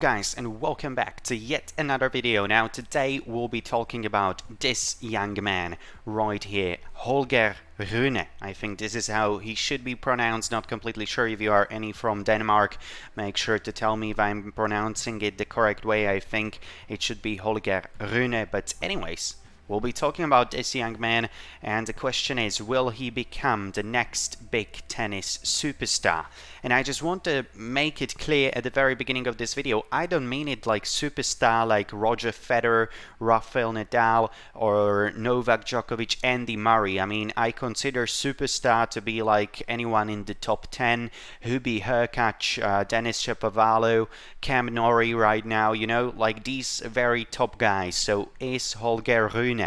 Guys, and welcome back to yet another video. Now today we'll be talking about this young man right here, Holger Rune. I think this is how he should be pronounced. Not completely sure. If you are any from Denmark, make sure to tell me if I'm pronouncing it the correct way. I think it should be Holger Rune, but anyways, we'll be talking about this young man, and the question is, will he become the next big tennis superstar? And I just want to make it clear at the very beginning of this video, I don't mean it like superstar like Roger Federer, Rafael Nadal, or Novak Djokovic, Andy Murray. I mean, I consider superstar to be like anyone in the top 10, Hubie Hurkacz, Denis Shapovalov, Cam Norrie right now, you know, like these very top guys. So is Holger Rune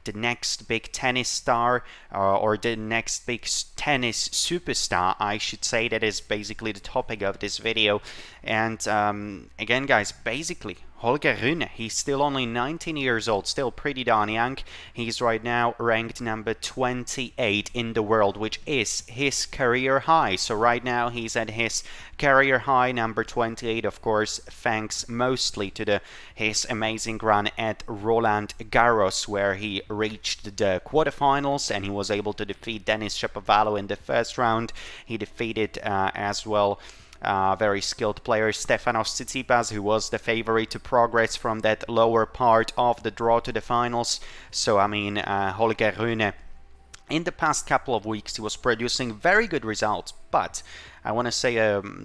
the next big tennis star, or the next big tennis superstar, I should say? That is basically the topic of this video. And again, guys, basically Holger Rune, he's still only 19 years old, still pretty darn young. He's right now ranked number 28 in the world, which is his career high. So right now he's at his career high, number 28, of course, thanks mostly to his amazing run at Roland Garros, where he reached the quarterfinals and he was able to defeat Denis Shapovalov in the first round. He defeated as well very skilled player Stefanos Tsitsipas, who was the favorite to progress from that lower part of the draw to the finals. So I mean, Holger Rune, in the past couple of weeks, he was producing very good results, but I want to say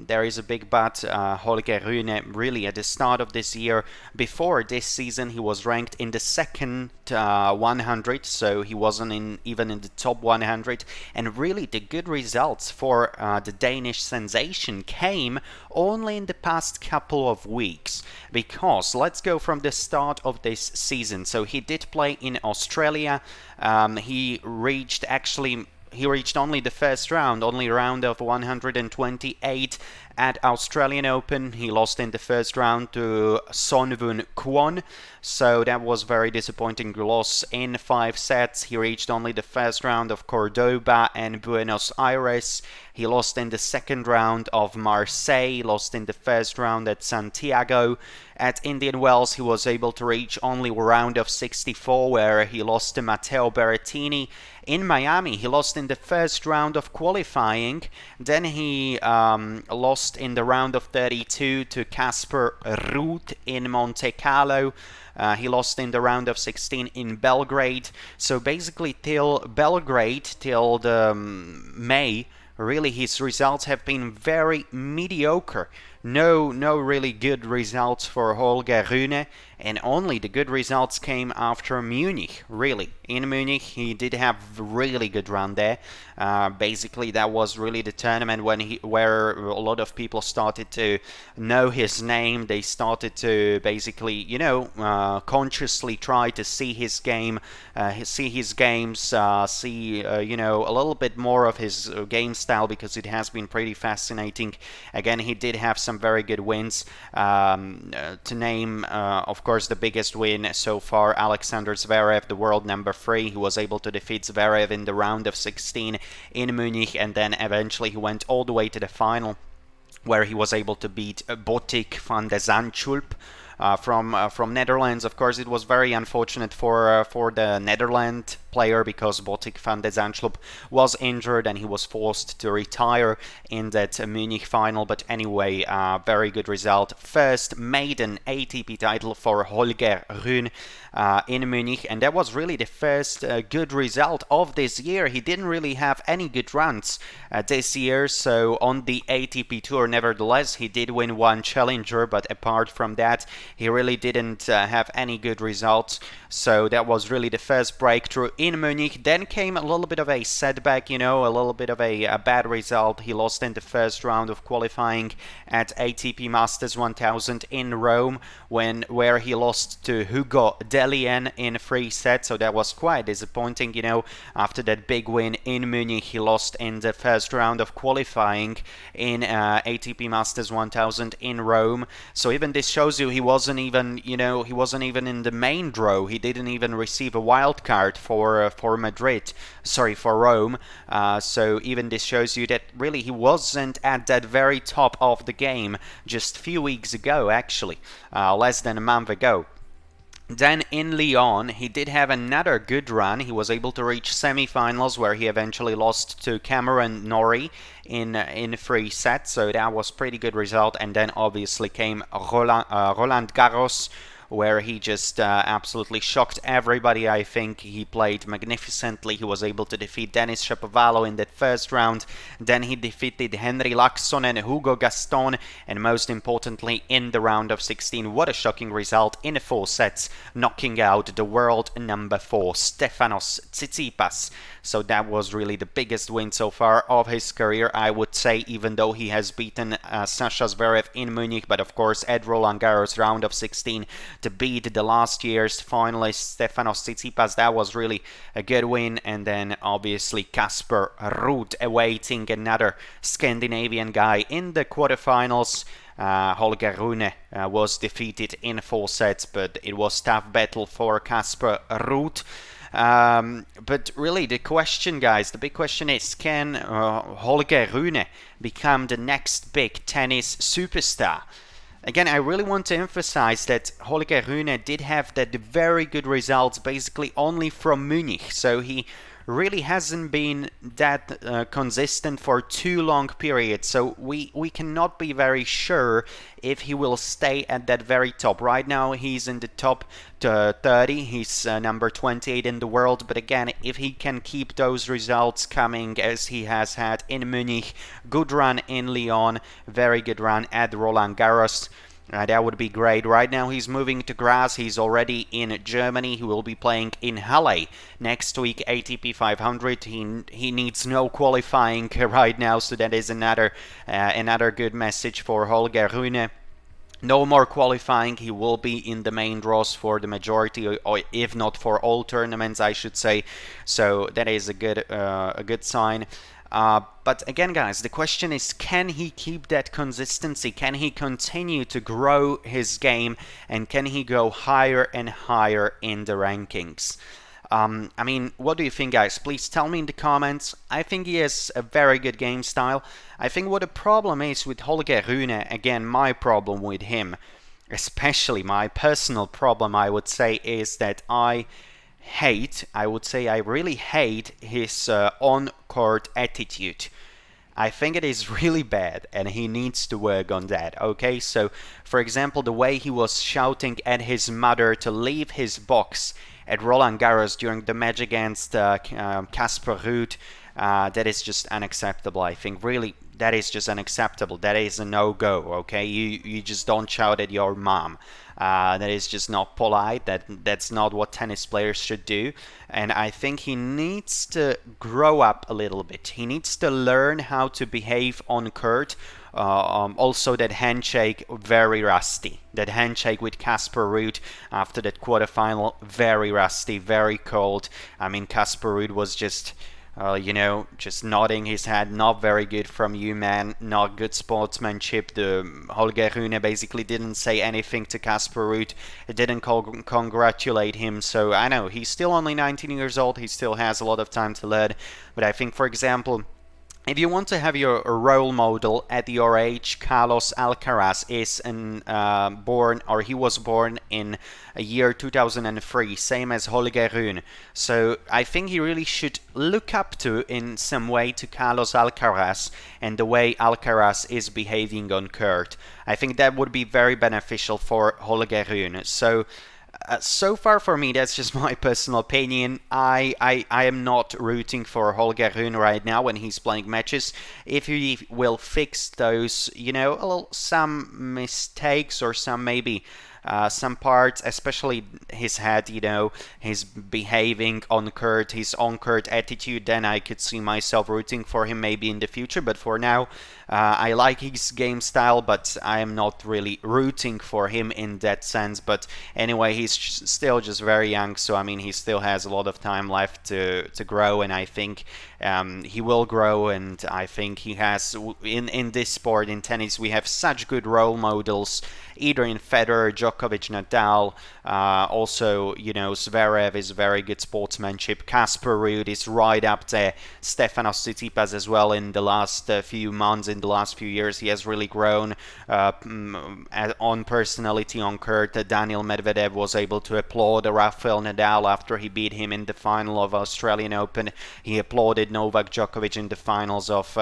there is a big but. Holger Rune, really at the start of this year, before this season, he was ranked in the second 100, so he wasn't even in the top 100. And really, the good results for the Danish sensation came only in the past couple of weeks. Because let's go from the start of this season. So he did play in Australia. He reached only the first round, only round of 128 at Australian Open. He lost in the first round to Sonwon Kwon, so that was very disappointing loss in 5 sets. He reached only the first round of Cordoba and Buenos Aires. He lost in the second round of Marseille, lost in the first round at Santiago. At Indian Wells, he was able to reach only round of 64, where he lost to Matteo Berrettini. In Miami, he lost in the first round of qualifying. Then he lost in the round of 32 to Casper Ruud in Monte Carlo. He lost in the round of 16 in Belgrade. So basically till Belgrade, till the May, really his results have been very mediocre. No really good results for Holger Rune, and only the good results came after Munich, really. In Munich, he did have a really good run there. Basically, that was really the tournament where a lot of people started to know his name. They started to basically, you know, consciously try to see his game, see his games, you know, a little bit more of his game style, because it has been pretty fascinating. Again, he did have some very good wins. To name, of course, the biggest win so far, Alexander Zverev, the world number 3. He was able to defeat Zverev in the round of 16 in Munich, and then eventually he went all the way to the final, where he was able to beat Botic van de Zandschulp from Netherlands. Of course, it was very unfortunate for the Netherlands player, because Botic van de Zandschulp was injured and he was forced to retire in that Munich final. But anyway, very good result. First maiden ATP title for Holger Rune in Munich, and that was really the first good result of this year. He didn't really have any good runs this year, so on the ATP Tour, nevertheless, he did win one challenger, but apart from that, he really didn't have any good results. So that was really the first breakthrough in Munich. Then came a little bit of a setback, you know, a little bit of a bad result. He lost in the first round of qualifying at ATP Masters 1000 in Rome, where he lost to Hugo Dellien in 3 sets. So that was quite disappointing, you know. After that big win in Munich, he lost in the first round of qualifying in ATP Masters 1000 in Rome. So even this shows you he wasn't even in the main draw. He didn't even receive a wild card for for Madrid, sorry, for Rome. So even this shows you that really he wasn't at that very top of the game just a few weeks ago, actually, less than a month ago. Then in Lyon, he did have another good run. He was able to reach semi-finals where he eventually lost to Cameron Norrie in 3 sets, so that was pretty good result. And then obviously came Roland Garros, where he just absolutely shocked everybody. I think he played magnificently. He was able to defeat Denis Shapovalov in that first round. Then he defeated Henry Laaksonen and Hugo Gaston, and most importantly in the round of 16, what a shocking result in 4 sets, knocking out the world number 4 Stefanos Tsitsipas. So that was really the biggest win so far of his career, I would say, even though he has beaten Sasha Zverev in Munich. But of course, at Roland Garros round of 16, to beat the last year's finalist Stefanos Tsitsipas, that was really a good win. And then obviously Casper Ruud awaiting another Scandinavian guy in the quarterfinals. Holger Rune was defeated in 4 sets, but it was tough battle for Casper Ruud. But really the question, guys, the big question is, can Holger Rune become the next big tennis superstar? Again, I really want to emphasize that Holger Rune did have that very good results basically only from Munich, so he really hasn't been that consistent for too long periods, so we cannot be very sure if he will stay at that very top. Right now he's in the top 30, he's number 28 in the world, but again, if he can keep those results coming as he has had in Munich, good run in Lyon, very good run at Roland Garros, that would be great. Right now he's moving to Graz. He's already in Germany. He will be playing in Halle next week, ATP 500. He needs no qualifying right now, so that is another good message for Holger Rune. No more qualifying. He will be in the main draws for the majority, or if not for all tournaments, I should say. So that is a good sign. But again, guys, the question is, can he keep that consistency? Can he continue to grow his game? And can he go higher and higher in the rankings? I mean, what do you think, guys? Please tell me in the comments. I think he has a very good game style. I think what the problem is with Holger Rune, again, my problem with him, especially my personal problem, I would say, is that I really hate his on-court attitude. I think it is really bad and he needs to work on that, okay? So, for example, the way he was shouting at his mother to leave his box at Roland Garros during the match against Casper Ruud, that is just unacceptable. I think really that is just unacceptable. That is a no-go, okay? You just don't shout at your mom. That is just not polite. That's not what tennis players should do. And I think he needs to grow up a little bit. He needs to learn how to behave on court. Also, that handshake, very rusty. That handshake with Casper Ruud after that quarterfinal, very rusty, very cold. I mean, Casper Ruud was just just nodding his head. Not very good from you, man. Not good sportsmanship. The Holger Rune basically didn't say anything to Casper Ruud. Didn't congratulate him. So I know he's still only 19 years old. He still has a lot of time to learn. But I think, for example, if you want to have your role model at your age, Carlos Alcaraz is he was born in a year 2003, same as Holger Rune. So I think he really should look up to, in some way, to Carlos Alcaraz and the way Alcaraz is behaving on court. I think that would be very beneficial for Holger Rune. So far for me, that's just my personal opinion. I am not rooting for Holger Rune right now when he's playing matches. If he will fix those, some mistakes or some parts, especially his head, his behaving on court, his on-court attitude, then I could see myself rooting for him maybe in the future. But for now, I like his game style, but I am not really rooting for him in that sense. But anyway, he's still just very young, so I mean, he still has a lot of time left to grow, and I think he will grow. And I think he has, in this sport, in tennis, we have such good role models either in Federer, Djokovic, Nadal. Also, you know, Zverev is very good sportsmanship. Casper Ruud is right up there. Stefanos Tsitsipas as well. In the last few months, in the last few years, he has really grown on personality on court. Daniel Medvedev was able to applaud Rafael Nadal after he beat him in the final of Australian Open. He applauded Novak Djokovic in the finals of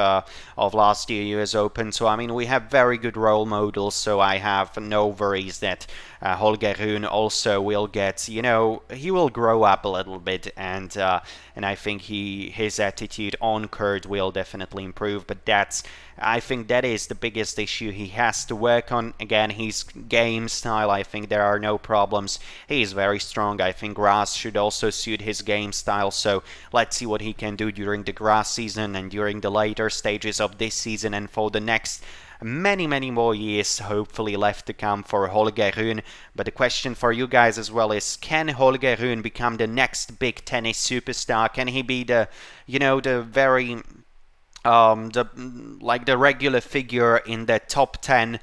last year US Open. So I mean, we have very good role models. So I have no worries that Holger Rune also will get, you know, he will grow up a little bit, and I think his attitude on court will definitely improve. But I think that is the biggest issue he has to work on. Again, his game style, I think there are no problems. He is very strong. I think grass should also suit his game style. So let's see what he can do during the grass season and during the later stages of this season and for the next many more years hopefully left to come for Holger Rune. But the question for you guys as well is, can Holger Rune become the next big tennis superstar? Can he be the, you know, the very the regular figure in the top 10?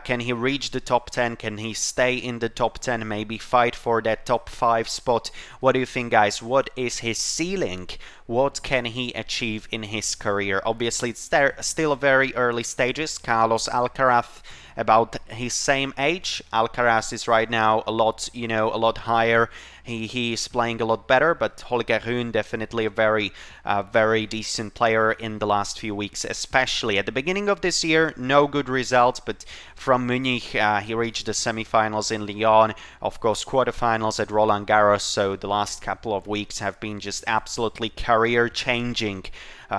Can he reach the top 10? Can he stay in the top 10? Maybe fight for that top 5 spot? What do you think, guys? What is his ceiling? What can he achieve in his career? Obviously, it's still very early stages. Carlos Alcaraz, about his same age. Alcaraz is right now a lot higher. He is playing a lot better, but Holger Rune definitely a very decent player in the last few weeks, especially at the beginning of this year. No good results, but from Munich he reached the semi-finals in Lyon, of course quarterfinals at Roland Garros. So the last couple of weeks have been just absolutely career-changing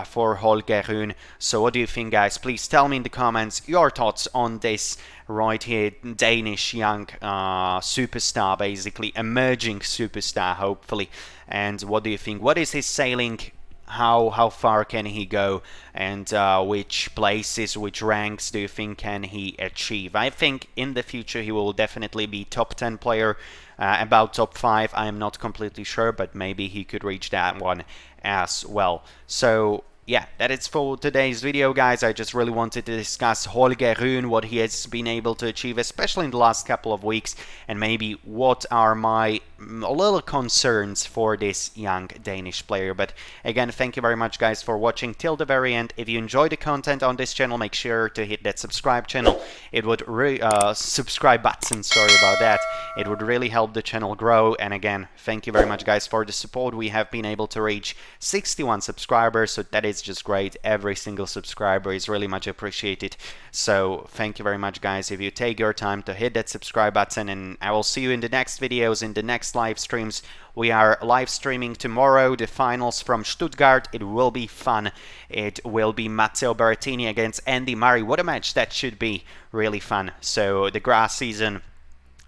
for Holger Rune. So what do you think, guys? Please tell me in the comments your thoughts on this right here Danish young superstar, basically emerging superstar hopefully. And what do you think? What is his ceiling? How far can he go, and which places, which ranks do you think can he achieve? I think in the future he will definitely be top 10 player, about top 5. I am not completely sure, but maybe he could reach that one as well. So yeah, that is for today's video, guys. I just really wanted to discuss Holger Rune, what he has been able to achieve, especially in the last couple of weeks, and maybe what are my little concerns for this young Danish player. But again, thank you very much, guys, for watching till the very end. If you enjoy the content on this channel, make sure to hit that subscribe channel. It would subscribe button, sorry about that. It would really help the channel grow. And again, thank you very much, guys, for the support. We have been able to reach 61 subscribers, so that is just great. Every single subscriber is really much appreciated. So thank you very much, guys, if you take your time to hit that subscribe button, and I will see you in the next videos, in the next live streams. We are live streaming tomorrow the finals from Stuttgart. It will be fun. It will be Matteo Berrettini against Andy Murray. What a match that should be. Really fun. So the grass season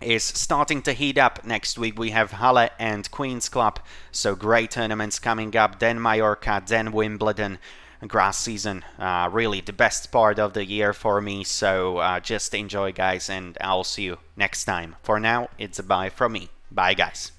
is starting to heat up. Next week we have Halle and Queen's Club, so great tournaments coming up. Then Mallorca, then Wimbledon. Grass season, really the best part of the year for me. So just enjoy, guys, and I'll see you next time. For now, it's a bye from me. Bye, guys.